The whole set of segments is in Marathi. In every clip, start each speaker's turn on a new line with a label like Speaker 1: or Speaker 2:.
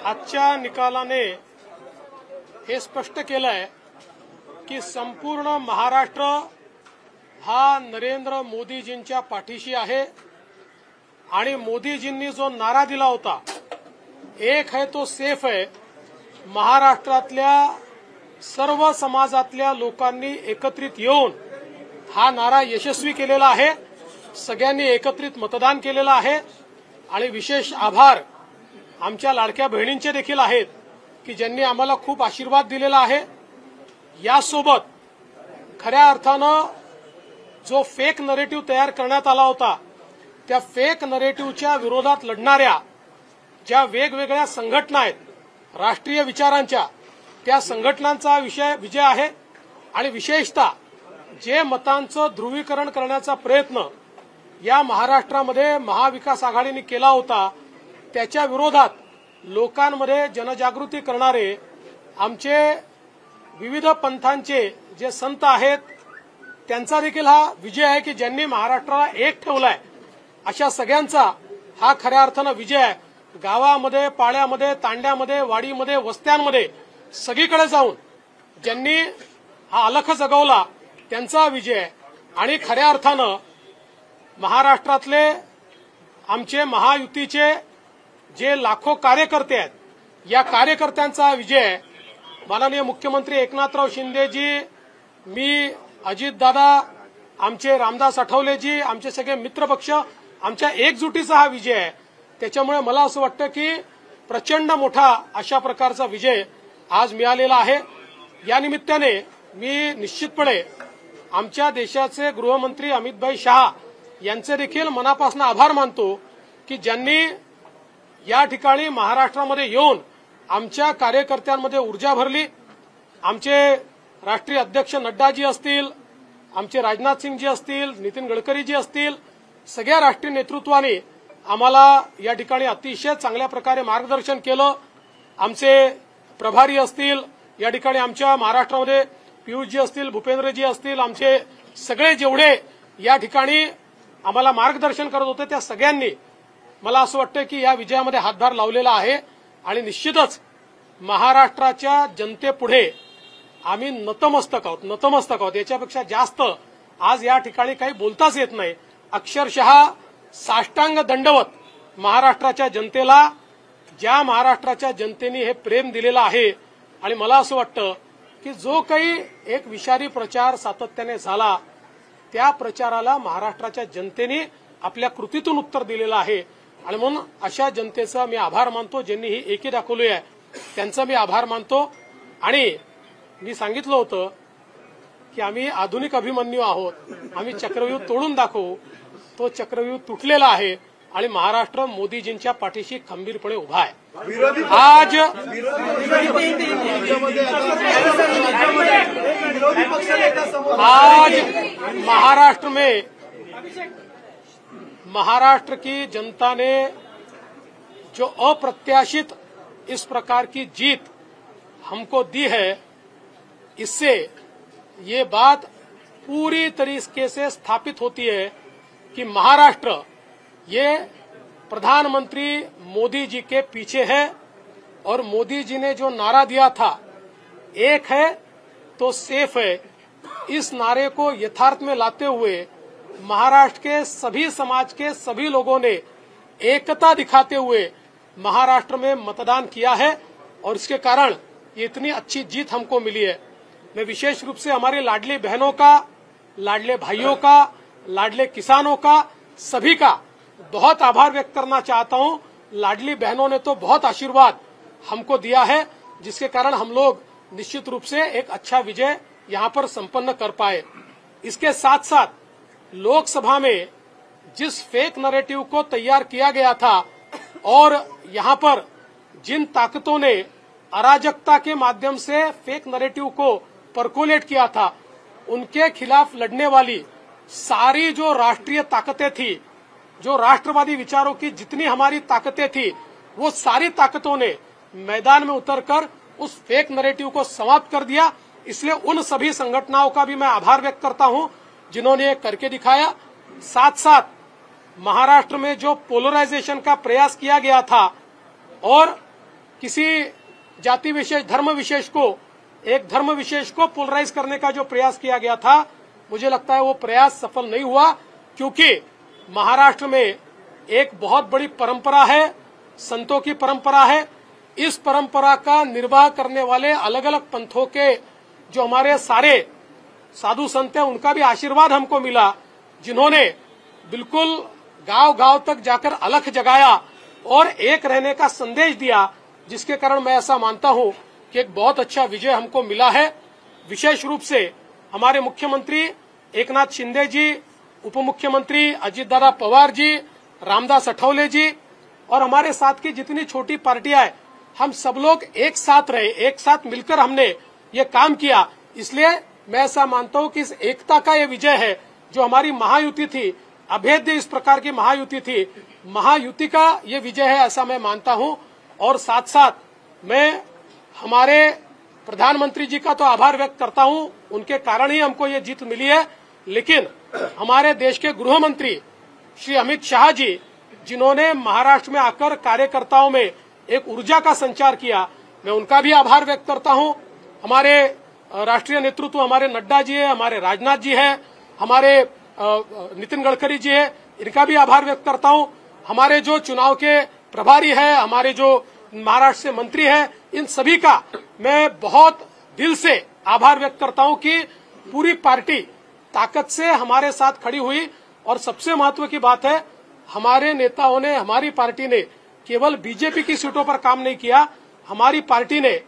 Speaker 1: आजच्या निकालाने हे स्पष्ट केलंय की संपूर्ण महाराष्ट्र हा नरेंद्र मोदीजींच्या पाठीशी आहे आणि मोदीजींनी जो नारा दिला होता, एक है तो सेफ है, महाराष्ट्रातल्या सर्व समाजातल्या लोकांनी एकत्रित येऊन हा नारा यशस्वी केलेला आहे। सगळ्यांनी एकत्रित मतदान केलेलं आहे आणि विशेष आभार आमच्या लाडक्या बहिणींचे देखील आहेत की ज्यांनी आम्हाला खूप आशीर्वाद दिलेला आहे। यासोबत खऱ्या अर्थानं जो फेक नरेटिव्ह तयार करण्यात आला होता, त्या फेक नरेटिव्हच्या विरोधात लढणाऱ्या ज्या वेगवेगळ्या संघटना आहेत राष्ट्रीय विचारांच्या, त्या संघटनांचा विजय आहे आणि विशेषतः जे मतांचं ध्रुवीकरण करण्याचा प्रयत्न या महाराष्ट्रामध्ये महाविकास आघाडीने केला होता, त्याच्या विरोधात लोकांमध्ये जनजागृती करणारे आमचे विविध पंथांचे जे संत आहेत, त्यांचा देखील हा विजय आहे की ज्यांनी महाराष्ट्राला एक ठेवलाय। अशा सगळ्यांचा हा खऱ्या अर्थानं विजय आहे। गावामध्ये, पाड्यामध्ये, तांड्यामध्ये, वाडीमध्ये, वस्त्यांमध्ये सगळीकडे जाऊन ज्यांनी हा अलख जगवला त्यांचा विजय आहे। आणि खऱ्या अर्थानं महाराष्ट्रातले आमचे महायुतीचे जे लाखो कार्यकर्ते आहेत, या कार्यकर्त्यांचा विजय आहे। माननीय मुख्यमंत्री एकनाथराव शिंदेजी, मी, अजितदादा, आमचे रामदास आठवलेजी, आमचे सगळे मित्रपक्ष, आमच्या एकजुटीचा हा विजय आहे। त्याच्यामुळे मला असं वाटतं की प्रचंड मोठा अशा प्रकारचा विजय आज मिळालेला आहे। या निमित्ताने मी निश्चितपणे आमच्या देशाचे गृहमंत्री अमितभाई शहा यांचे देखील मनापासून आभार मानतो की ज्यांनी या ठिकाणी महाराष्ट्रामध्ये येऊन आमच्या कार्यकर्त्यांमध्ये ऊर्जा भरली। आमचे राष्ट्रीय अध्यक्ष नड्डाजी असतील, आमचे राजनाथ सिंगजी असतील, नितीन गडकरीजी असतील, सगळ्या राष्ट्रीय नेतृत्वाने आम्हाला या ठिकाणी अतिशय चांगल्या प्रकारे मार्गदर्शन केलं। आमचे प्रभारी असतील, या ठिकाणी आमच्या महाराष्ट्रामध्ये पियुषजी असतील, भूपेंद्रजी असतील, आमचे सगळे जेवढे या ठिकाणी आम्हाला मार्गदर्शन करत होते त्या सगळ्यांनी मला असं वाटतं की या विजयामध्ये हातभार लावलेला आहे। आणि निश्चितच महाराष्ट्राच्या जनतेपुढे आम्ही नतमस्तक आहोत। याच्यापेक्षा जास्त आज या ठिकाणी काही बोलताच येत नाही। अक्षरशः साष्टांग दंडवत महाराष्ट्राच्या जनतेला, ज्या महाराष्ट्राच्या जनतेने हे प्रेम दिलेलं आहे। आणि मला असं वाटतं की जो काही एक विषारी प्रचार सातत्याने झाला, त्या प्रचाराला महाराष्ट्राच्या जनतेने आपल्या कृतीतून उत्तर दिलेलं आहे। आणि म्हणून अशा जनतेचा मी आभार मानतो, ज्यांनी ही एकी दाखवली आहे त्यांचा मी आभार मानतो। आणि मी सांगितलं होतं की आम्ही आधुनिक अभिमन्यू आहोत, आम्ही चक्रव्यूह तोडून दाखवू। तो चक्रव्यूह तुटलेला आहे आणि महाराष्ट्र मोदीजींच्या पाठीशी खंबीरपणे उभा आहे। आज महाराष्ट्र की जनता ने जो अप्रत्याशित इस प्रकार की जीत हमको दी है, इससे ये बात पूरी तरीके से स्थापित होती है कि महाराष्ट्र ये प्रधानमंत्री मोदी जी के पीछे है। और मोदी जी ने जो नारा दिया था, एक है तो सेफ है, इस नारे को यथार्थ में लाते हुए महाराष्ट्र के सभी समाज के सभी लोगों ने एकता दिखाते हुए महाराष्ट्र में मतदान किया है और इसके कारण ये इतनी अच्छी जीत हमको मिली है। मैं विशेष रूप से हमारी लाडली बहनों का, लाडले भाइयों का, लाडले किसानों का, सभी का बहुत आभार व्यक्त करना चाहता हूं। लाडली बहनों ने तो बहुत आशीर्वाद हमको दिया है, जिसके कारण हम लोग निश्चित रूप से एक अच्छा विजय यहां पर संपन्न कर पाए। इसके साथ साथ लोकसभा में जिस फेक नैरेटिव को तैयार किया गया था और यहां पर जिन ताकतों ने अराजकता के माध्यम से फेक नैरेटिव को परकोलेट किया था, उनके खिलाफ लड़ने वाली सारी जो राष्ट्रीय ताकतें थी, जो राष्ट्रवादी विचारों की जितनी हमारी ताकतें थी, वो सारी ताकतों ने मैदान में उतरकर उस फेक नैरेटिव को समाप्त कर दिया। इसलिए उन सभी संगठनों का भी मैं आभार व्यक्त करता हूं जिन्होंने ये करके दिखाया। साथ साथ महाराष्ट्र में जो पोलराइजेशन का प्रयास किया गया था और किसी जाति विशेष, धर्म विशेष को, एक धर्म विशेष को पोलराइज करने का जो प्रयास किया गया था, मुझे लगता है वो प्रयास सफल नहीं हुआ, क्योंकि महाराष्ट्र में एक बहुत बड़ी परंपरा है, संतों की परंपरा है। इस परंपरा का निर्वाह करने वाले अलग अलग पंथों के जो हमारे सारे साधु संत हैं, उनका भी आशीर्वाद हमको मिला, जिन्होंने बिल्कुल गांव गांव तक जाकर अलख जगाया और एक रहने का संदेश दिया, जिसके कारण मैं ऐसा मानता हूं कि एक बहुत अच्छा विजय हमको मिला है। विशेष रूप से हमारे मुख्यमंत्री एकनाथ शिंदे जी, उप मुख्यमंत्री अजितदादा पवार जी, रामदास अठौले जी और हमारे साथ की जितनी छोटी पार्टियां हैं, हम सब लोग एक साथ रहे, एक साथ मिलकर हमने ये काम किया। इसलिए मैं ऐसा मानता हूं कि इस एकता का ये विजय है, जो हमारी महायुति थी, अभेद्य इस प्रकार की महायुति थी, महायुति का ये विजय है, ऐसा मैं मानता हूं। और साथ साथ मैं हमारे प्रधानमंत्री जी का तो आभार व्यक्त करता हूं, उनके कारण ही हमको ये जीत मिली है। लेकिन हमारे देश के गृह मंत्री श्री अमित शाह जी, जिन्होंने महाराष्ट्र में आकर कार्यकर्ताओं में एक ऊर्जा का संचार किया, मैं उनका भी आभार व्यक्त करता हूं। हमारे राष्ट्रीय नेतृत्व हमारे नड्डा जी है, हमारे राजनाथ जी है, हमारे नितिन गडकरी जी है, इनका भी आभार व्यक्त करता हूं। हमारे जो चुनाव के प्रभारी है, हमारे जो महाराष्ट्र से मंत्री है, इन सभी का मैं बहुत दिल से आभार व्यक्त करता हूं कि पूरी पार्टी ताकत से हमारे साथ खड़ी हुई। और सबसे महत्व की बात है, हमारे नेताओं ने, हमारी पार्टी ने केवल बीजेपी की सीटों पर काम नहीं किया, हमारी पार्टी ने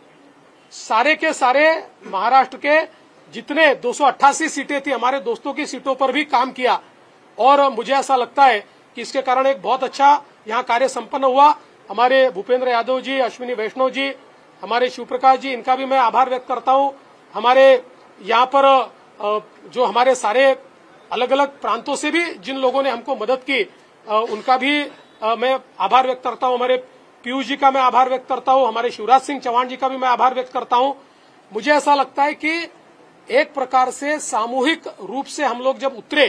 Speaker 1: सारे के सारे महाराष्ट्र के जितने 288 सीटें थी, हमारे दोस्तों की सीटों पर भी काम किया। और मुझे ऐसा लगता है कि इसके कारण एक बहुत अच्छा यहाँ कार्य संपन्न हुआ। हमारे भूपेंद्र यादव जी, अश्विनी वैष्णव जी, हमारे शिवप्रकाश जी, इनका भी मैं आभार व्यक्त करता हूँ। हमारे यहाँ पर जो हमारे सारे अलग अलग प्रांतों से भी जिन लोगों ने हमको मदद की, उनका भी मैं आभार व्यक्त करता हूँ। हमारे पीयूष जी का मैं आभार व्यक्त करता हूँ, हमारे शिवराज सिंह चौहान जी का भी मैं आभार व्यक्त करता हूँ। मुझे ऐसा लगता है कि एक प्रकार से सामूहिक रूप से हम लोग जब उतरे,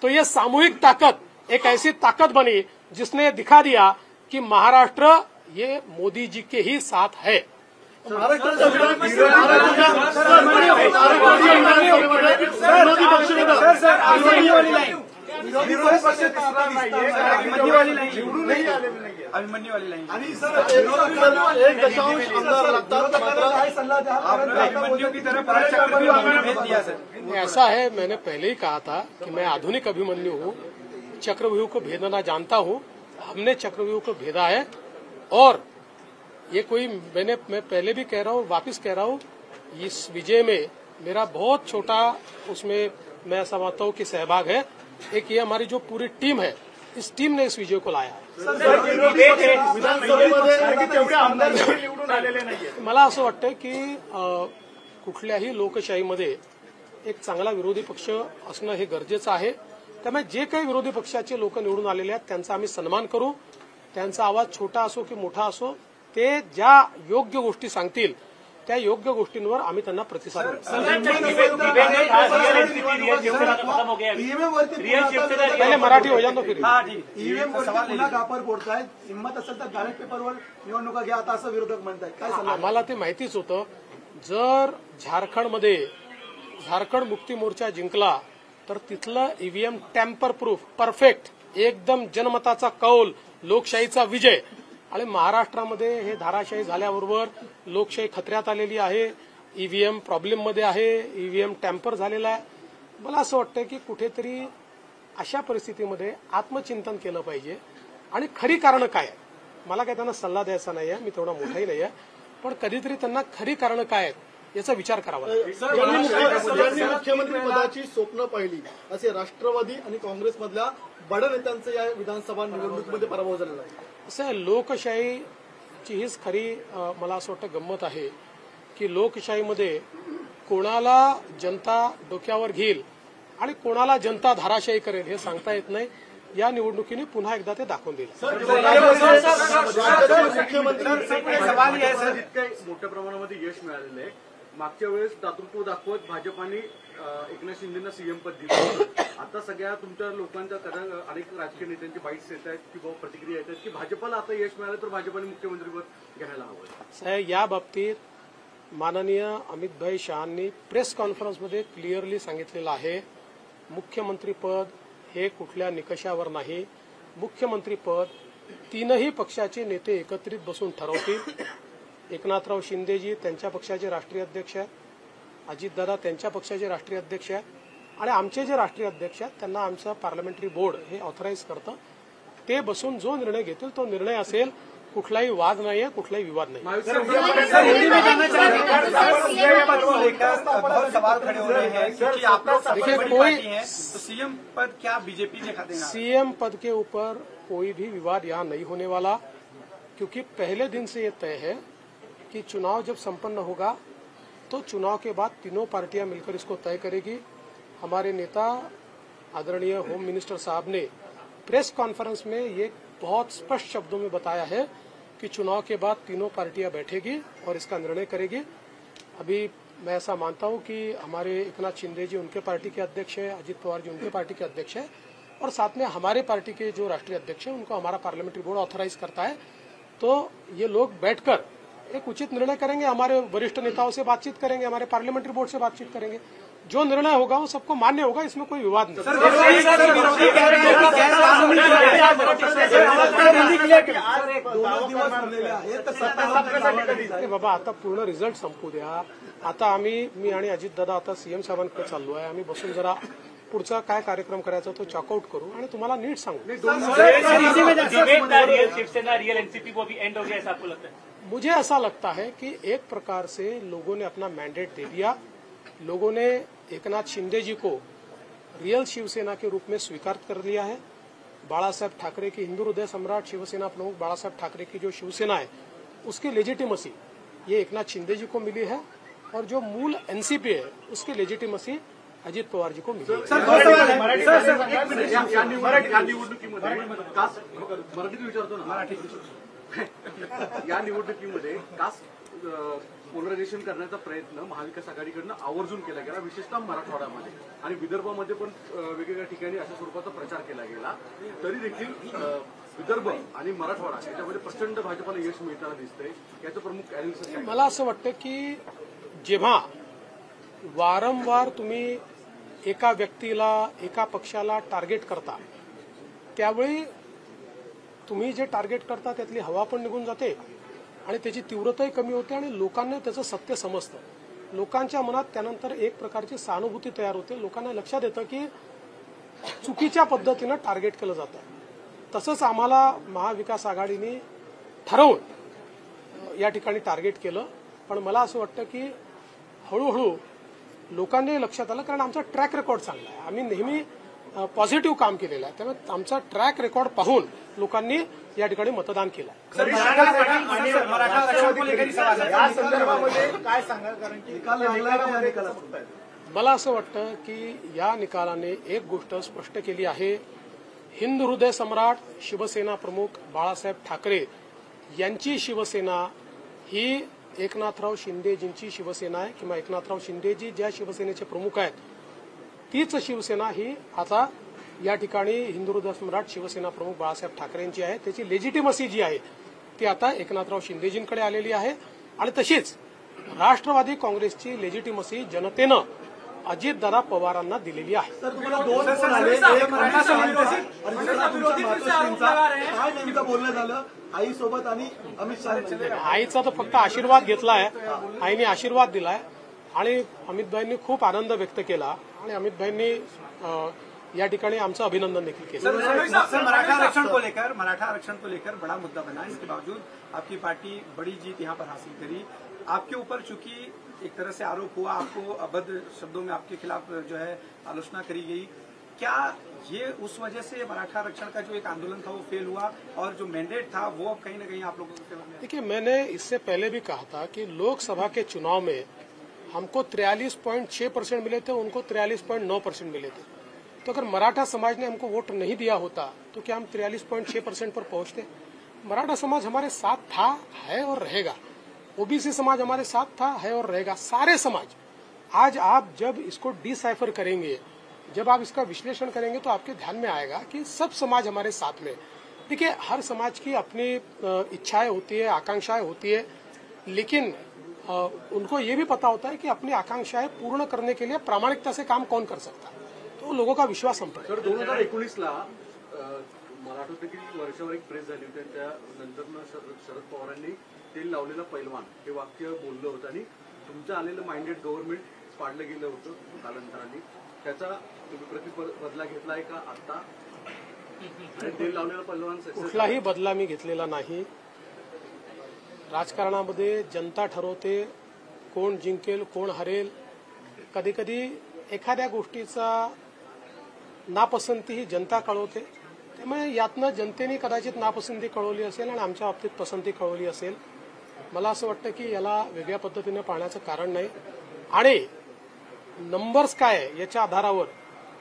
Speaker 1: तो ये सामूहिक ताकत एक ऐसी ताकत बनी जिसने दिखा दिया कि महाराष्ट्र ये मोदी जी के ही साथ है। ऐसा है, मैंने पहले ही कहा था कि मैं आधुनिक अभिमन्यु हूँ, चक्रव्यूह को भेदना जानता हूँ। हमने चक्रव्यूह को भेदा है और ये कोई मैं पहले भी कह रहा हूँ, वापस कह रहा हूँ, इस विजय में मेरा बहुत छोटा उसमें मैं समझता हूँ कि सहभाग है। एक ये हमारी जो पूरी टीम है, इस टीम ने इस विजय को लाया है। मला असं वाटतं की कुठल्याही लोकशाहीमध्ये एक चांगला विरोधी पक्ष असणं हे गरजेचं आहे। त्यामुळे जे काही विरोधी पक्षाचे लोक निवडून आलेले आहेत त्यांचा आम्ही सन्मान करू। त्यांचा आवाज छोटा असो की मोठा असो, ते ज्या योग्य गोष्टी सांगतील त्या योग्य गोष्टींवर आम्ही त्यांना प्रतिसाद देऊ। पहिले मराठी हो जातो फिर
Speaker 2: ईव्हीएम पुन्हा कापर फोडताय, हिंमत असेल तर बॅलेट पेपरवर निवडणुका घ्या, आता असं विरोधक म्हणतायत, काय सांगा?
Speaker 1: आम्हाला ते माहितीच होतं, जर झारखंडमध्ये झारखंड मुक्ती मोर्चा जिंकला तर तिथलं ईव्हीएम टॅम्पर प्रूफ, परफेक्ट, एकदम जनमताचा कौल, लोकशाहीचा विजय। आणि महाराष्ट्रामध्ये हे धाराशाही झाल्याबरोबर लोकशाही खतऱ्यात आलेली आहे, ईव्हीएम प्रॉब्लेम मध्ये आहे, ईव्हीएम टॅम्पर झालेला आहे। मला असं वाटतं की कुठेतरी अशा परिस्थितीमध्ये आत्मचिंतन केलं पाहिजे आणि खरी कारण काय आहे। मला काय त्यांना सल्ला द्यायचा नाही आहे, मी तेवढा मोठाही नाही आहे, पण कधीतरी त्यांना खरी कारण काय आहेत याचा विचार करावा लागेल।
Speaker 2: मुख्यमंत्री पदाची स्वप्न पाहिली असे राष्ट्रवादी आणि काँग्रेसमधल्या बड्या नेत्यांचा या विधानसभा निवडणुकीमध्ये पराभव झालेला आहे।
Speaker 1: असं लोकशाहीची हीच खरी मला असं वाटतं गंमत आहे की लोकशाहीमध्ये कोणाला जनता डोक्यावर घेईल आणि कोणाला जनता धाराशाही करेल हे सांगता येत नाही। या निवडणुकीने पुन्हा एकदा ते दाखवून दिलं।
Speaker 2: मुख्यमंत्री सवाल आहे सर, इतकं मोठ्या प्रमाणामध्ये यश मिळालेलं आहे,
Speaker 3: मागच्या वेळेस दातृत्व दाखवत भाजपाने एकनाथ शिंदेना सीएम पद दिलं. आता सगळ्या तुमच्या लोकांच्या अनेक राजकीय नेत्यांची बाईट्स येत आहेत की बाबा प्रतिक्रिया येत आहेत की भाजपाला आता यश मिळालं तर भाजपाने मुख्यमंत्रीपद घ्यायला हवं.
Speaker 1: साहेब, या बाबतीत माननीय अमितभाई शहांनी प्रेस कॉन्फरन्समध्ये क्लिअरली सांगितलेलं आहे, मुख्यमंत्रीपद हे कुठल्या निकषावर नाही. मुख्यमंत्रीपद तीनही पक्षाचे नेते एकत्रित बसून ठरवतील. एकनाथराव शिंदेजी त्यांच्या पक्षाचे राष्ट्रीय अध्यक्ष आहेत, अजितदादा त्यांच्या पक्षाचे राष्ट्रीय अध्यक्ष आहेत आणि आमचे जे राष्ट्रीय अध्यक्ष आहेत त्यांना आमचं पार्लमेंटरी बोर्ड हे ऑथराईज करतं. ते बसून जो निर्णय घेतील तो निर्णय असेल. कुठलाही वाद नाहीये, कुठलाही विवाद नाही.
Speaker 4: सीएम पद क्या बीजेपी ने खाते हैं?
Speaker 1: सीएम पद के ऊपर कोई भी विवाद यहाँ नहीं होने वाला, क्योंकि पहले दिन से ये तय है कि चुनाव जब संपन्न होगा तो चुनाव के बाद तीनों पार्टियां मिलकर इसको तय करेगी. हमारे नेता आदरणीय होम मिनिस्टर साहब ने प्रेस कॉन्फ्रेंस में ये बहुत स्पष्ट शब्दों में बताया है कि चुनाव के बाद तीनों पार्टियां बैठेगी और इसका निर्णय करेगी. अभी मैं ऐसा मानता हूं कि हमारे एकनाथ शिंदे जी उनके पार्टी के अध्यक्ष है, अजित पवार जी उनके पार्टी के अध्यक्ष है और साथ में हमारे पार्टी के जो राष्ट्रीय अध्यक्ष है उनको हमारा पार्लियामेंट्री बोर्ड ऑथराइज करता है. तो ये लोग बैठकर एक उचित निर्णय करेंगे. हमारे वरिष्ठ नेताओं से बातचीत करेंगे, हमारे पार्लियामेंट्री बोर्ड से बातचीत करेंगे. जो निर्णय होगा वो सबको मान्य होगा, इसमें कोई विवाद नहीं. बाबा, आता पूर्ण रिझल्ट संपू द्या. आता मी आणि अजितदादा आता सीएम साहेबांकडे चाललो आहे. आम्ही बसून जरा पुढचा काय कार्यक्रम करायचा तो चॉकआउट करू आणि तुम्हाला नीट सांगू.
Speaker 5: शिवसेना रियल एनसीपी वो भी एंड हो गया, ऐसा आपको लगता है?
Speaker 1: मुझे ऐसा लगता है कि एक प्रकार से लोगों ने अपना मैंडेट दे दिया. लोगों ने एकनाथ शिंदे जी को रियल शिवसेना के रूप में स्वीकार कर लिया है. बाळासाहेब ठाकरे की हिंदू हृदय सम्राट शिवसेना प्रमुख बाळासाहेब ठाकरे की जो शिवसेना है उसकी लेजिटिमसी ये एकनाथ शिंदे जी को मिली है और जो मूल एनसीपी है उसकी लेजिटिमसी अजित पवार जी को मिली है.
Speaker 3: या निवडणुकीमध्ये कास्ट पोलरायझेशन करण्याचा प्रयत्न महाविकास आघाडीकडनं आवर्जून केला गेला, विशेषतः मराठवाड्यामध्ये आणि विदर्भामध्ये पण वेगवेगळ्या ठिकाणी अशा स्वरूपाचा प्रचार केला गेला. तरी देखील विदर्भ आणि मराठवाडा याच्यामध्ये प्रचंड भाजपाला यश मिळताना दिसतंय. याचं प्रमुख अॅनालिसिस
Speaker 1: मला असं वाटतं की जेव्हा वारंवार तुम्ही एका व्यक्तीला एका पक्षाला टार्गेट करता त्यावेळी तुम्ही जे टार्गेट करता त्यातली हवा पण निघून जाते आणि त्याची तीव्रताही कमी होते आणि लोकांना त्याचं सत्य समजतं. लोकांच्या मनात त्यानंतर एक प्रकारची सहानुभूती तयार होते. लोकांना लक्षात येतं की चुकीच्या पद्धतीनं टार्गेट केलं जातं. तसंच आम्हाला महाविकास आघाडीने ठरवून या ठिकाणी टार्गेट केलं. पण मला असं वाटतं की हळूहळू लोकांनी लक्षात आलं, कारण आमचा ट्रॅक रेकॉर्ड चांगला आहे. आम्ही नेहमी पॉझिटिव्ह काम केलेलं आहे. त्यामुळे आमचा ट्रॅक रेकॉर्ड पाहून लोकांनी या ठिकाणी मतदान केलं. मला असं वाटतं की या निकालाने एक गोष्ट स्पष्ट केली आहे, हिंदू हृदय सम्राट शिवसेना प्रमुख बाळासाहेब ठाकरे यांची शिवसेना ही एकनाथराव शिंदेजींची शिवसेना आहे किंवा एकनाथराव शिंदेजी ज्या शिवसेनेचे प्रमुख आहेत तीच शिवसेना ही आता या ठिकाणी हिंदू हृदय सम्राट शिवसेना प्रमुख बाळासाहेब ठाकरेंची आहे. त्याची लेजिटिमसी जी आहे ती आता एकनाथराव शिंदेजींकडे आलेली आहे आणि तशीच राष्ट्रवादी काँग्रेसची लेजिटिमसी जनतेनं अजितदादा पवारांना दिलेली आहे.
Speaker 2: बोलणं झालं आईसोबत आणि अमित शहा.
Speaker 1: आईचा तर फक्त आशीर्वाद घेतलाय. आईने आशीर्वाद दिलाय आणि अमितभाईंनी खूप आनंद व्यक्त केला आणि अमितभाईंनी या ठिकाणी आमचं अभिनंदन देखील केलं.
Speaker 4: मराठा आरक्षण को लेकर बड़ा मुद्दा बना. इसके बावजूद आपकी पार्टी बड़ी जीत यहाँ पर हासिल करी. आपके ऊपर चूंकि एक तरह से आरोप हुआ, आपको अभद्र शब्दों में आपके खिलाफ जो है आलोचना करी गई, क्या ये उस वजह से मराठा आरक्षण का जो एक आंदोलन था वो फेल हुआ और जो मैंडेट था वो अब कहीं न कहीं आप लोगों के?
Speaker 1: देखिए, मैंने इससे पहले भी कहा था कि लोकसभा के चुनाव में हमको 43.6% मिले थे, उनको 43.9% मिले थे. तो अगर मराठा समाज ने हमको वोट नहीं दिया होता तो क्या हम 43.6% पर पहुंचते? मराठा समाज हमारे साथ था, है और रहेगा. ओबीसी समाज हमारे साथ था, है और रहेगा, सारे समाज। आज आप जब इसको डिसाइफर करेंगे, जब आप इसका विश्लेषण करेंगे तो आपके ध्यान में आएगा कि सब समाज हमारे साथ में। देखिए, हर समाज की अपनी इच्छाएं होती है, आकांक्षाएं होती है, लेकिन उनको ये भी पता होता है कि अपनी आकांक्षाएं पूर्ण करने के लिए प्रामाणिकता से काम कौन कर सकता है, तो लोगों का विश्वास हम पर है।
Speaker 3: तर 2019ला मला आठवतं की वर्षावर एक प्रेस झाली होती, त्यानंतर शरद पवारांनी तेल लावलेला पैलवान हे वाक्य बोललं होतं आणि तुमचं आलेलं माइंडेड गव्हर्नमेंट पाडलं गेलं होतं कालांतराने, त्याचा तुम्ही प्रतिबदला घेतलाय का आता? आणि तेल लावलेला पैलवान
Speaker 1: कुठलाही बदला मी घेतलेला नाही। राजकारणामध्ये जनता ठरवते कोण जिंकेल कोण हरेल। कधी कधी एखाद्या गोष्टीचा नापसंती ही जनता कळवते, त्यामुळे यातनं जनतेने कदाचित नापसंती कळवली असेल आणि आमच्या बाबतीत पसंती कळवली असेल। मला असं वाटतं की याला वेगळ्या पद्धतीने पाहण्याचं कारण नाही आणि नंबर्स काय आहे याच्या आधारावर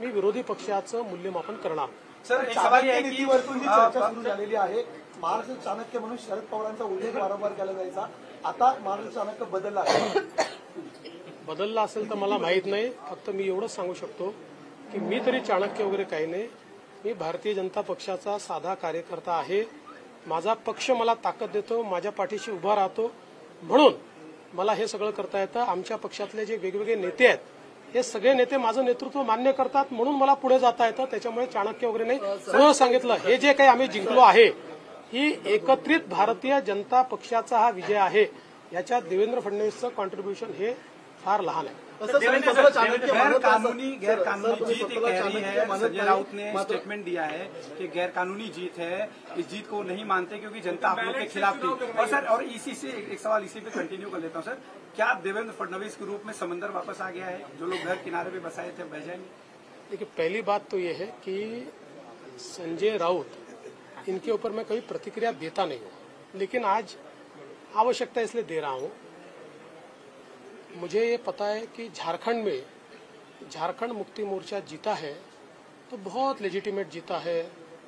Speaker 1: मी विरोधी पक्षाचं मूल्यमापन करणार।
Speaker 4: सर, एक सवाल है कि
Speaker 2: नीतीवरतून जी चर्चा सुरू झालेली आहे, महाराष्ट्र चाणक्य म्हणून शरद पवारांचा उल्लेख वारंवार केला जायचा, आता महाराष्ट्र चाणक्य बदलला आहे।
Speaker 1: बदलला असेल तर मला माहित नाही, फक्त मी एवढंच सांगू शकतो की मी तरी चाणक्य वगैरे काही नाही। मी भारतीय जनता पक्षाचा साधा कार्यकर्ता आहे। माझा पक्ष मला ताकद देतो, माझ्या पाठीशी उभा राहतो, म्हणून मला हे सगळं करता येतं। आमच्या पक्षातले जे वेगवेगळे नेते आहेत हे सगळे नेते माझं नेतृत्व मान्य करतात, म्हणून मला पुढे जाता येतं। त्याच्यामुळे चाणक्य वगैरे नाही। म्हणून सांगितलं, हे जे काही आम्ही जिंकलो आहे ही एकत्रित भारतीय जनता पक्षाचा हा विजय आहे। याच्यात देवेंद्र फडणवीसचं कॉन्ट्रीब्युशन हे फार लहान आहे।
Speaker 4: गैरकानूनी जीत एक कह रही है, संजय राउत ने स्टेटमेंट दिया है कि गैरकानूनी जीत है, इस जीत को नहीं मानते क्योंकि जनता आप लोग के खिलाफ थी। और सर, और इसी से एक सवाल इसी पे कंटिन्यू कर लेता हूँ सर, क्या देवेंद्र फडणवीस के रूप में समंदर वापस आ गया है? जो लोग घर किनारे पे बसाए थे बह जाएंगे?
Speaker 1: देखिए, पहली बात तो ये है कि संजय राउत, इनके ऊपर मैं कभी प्रतिक्रिया देता नहीं हूँ, लेकिन आज आवश्यकता इसलिए दे रहा हूँ। मुझे ये पता है कि झारखंड में झारखंड मुक्ति मोर्चा जीता है तो बहुत लेजिटिमेट जीता है।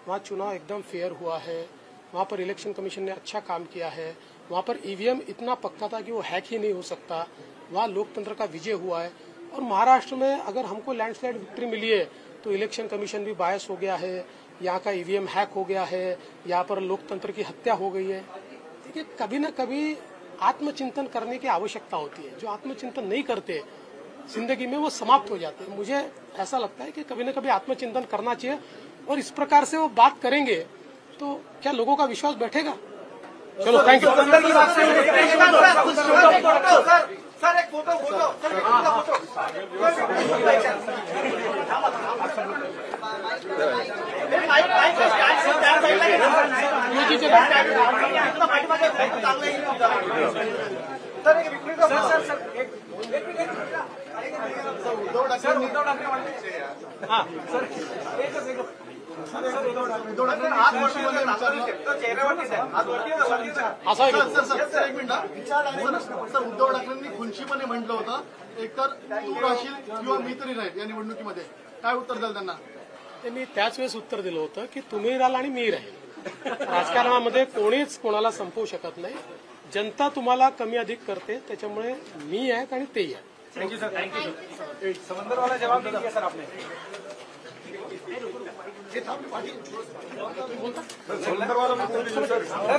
Speaker 1: वहाँ चुनाव एकदम फेयर हुआ है, वहाँ पर इलेक्शन कमीशन ने अच्छा काम किया है, वहाँ पर ईवीएम इतना पक्का था कि वो हैक ही नहीं हो सकता। वहाँ लोकतंत्र का विजय हुआ है। और महाराष्ट्र में अगर हमको लैंडस्लाइड विक्ट्री मिली है तो इलेक्शन कमीशन भी बायस हो गया है, यहाँ का ईवीएम हैक हो गया है, यहाँ पर लोकतंत्र की हत्या हो गई है। देखिए, कभी न कभी आत्मचिंतन करने की आवश्यकता होती है। जो आत्मचिंतन नहीं करते जिंदगी में वो समाप्त हो जाते हैं। मुझे ऐसा लगता है कि कभी न कभी आत्मचिंतन करना चाहिए, और इस प्रकार से वो बात करेंगे तो क्या लोगों का विश्वास बैठेगा? चलो, थैंक यू।
Speaker 2: सर, एक फोटो
Speaker 1: असं
Speaker 2: सर एक मिनिट, सर उद्धव ठाकरेंनी खुनशीपणे म्हटलं होतं, एकतर तू राहशील किंवा मी तरी राहील या निवडणुकीमध्ये, काय उत्तर द्याल त्यांना?
Speaker 1: ते मी त्याच वेळेस उत्तर दिलं होतं की तुम्ही राहाल आणि मी राहील। राजकारणामध्ये कोणीच कोणाला संपवू शकत नाही। जनता तुम्हाला कमी अधिक करते, त्याच्यामुळे मी आहे आणि तेही आहे।
Speaker 4: Thank you sir, thank you sir. समंदर वाला जवाब नहीं दिया सर आपने।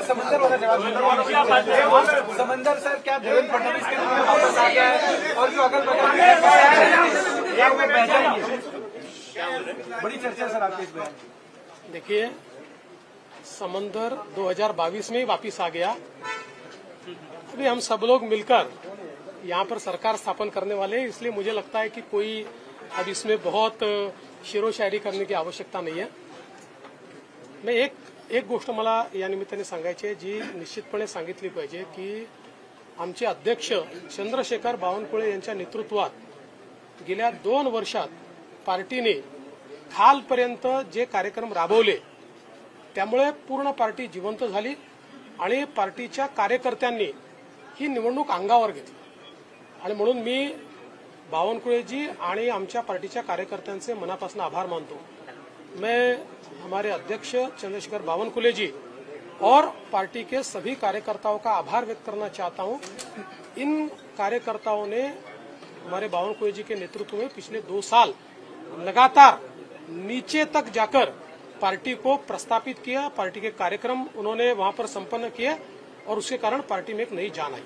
Speaker 4: समंदर वाला जवाब, समंदर सर, क्या देवेंद्र फडणवीस के रूप में वापस आ गया है और जो अगल बगल में बह जाएंगे? बड़ी चर्चा सर आपके इस बयान।
Speaker 1: देखिए, समंदर 2022 में ही वापिस आ गया। अभी हम सब लोग मिलकर यहाँ पर सरकार स्थापन करने वाले हैं, इसलिए मुझे लगता है कि कोई अब इसमें बहुत शेरो शायरी करने की आवश्यकता नहीं है। मैं एक गोष्ट मला या निमित्ताने सांगायची आहे, जी निश्चितपणे सांगितली पाहिजे की आमचे अध्यक्ष चंद्रशेखर बावनकुळे यांच्या नेतृत्वात गेल्या 2 वर्षात पार्टीने खालपर्यंत जे कार्यक्रम राबवले त्यामुळे पूर्ण पार्टी जिवंत झाली आणि पार्टीच्या कार्यकर्त्यांनी ही निवडणूक अंगावर घेतली। आणि म्हणून मी बावनकुळेजी आणि आमच्या पार्टीच्या कार्यकर्त्यांचे मनापासून आभार मानतो। मैं हमारे अध्यक्ष चंद्रशेखर बावनकुळे जी और पार्टी के सभी कार्यकर्ताओं का आभार व्यक्त करना चाहता हूं। इन कार्यकर्ताओं ने हमारे बावन कोई जी के नेतृत्व में पिछले 2 साल लगातार नीचे तक जाकर पार्टी को प्रस्तापित किया, पार्टी के कार्यक्रम उन्होंने वहां पर संपन्न किए और उसके कारण पार्टी में एक नई जान आई।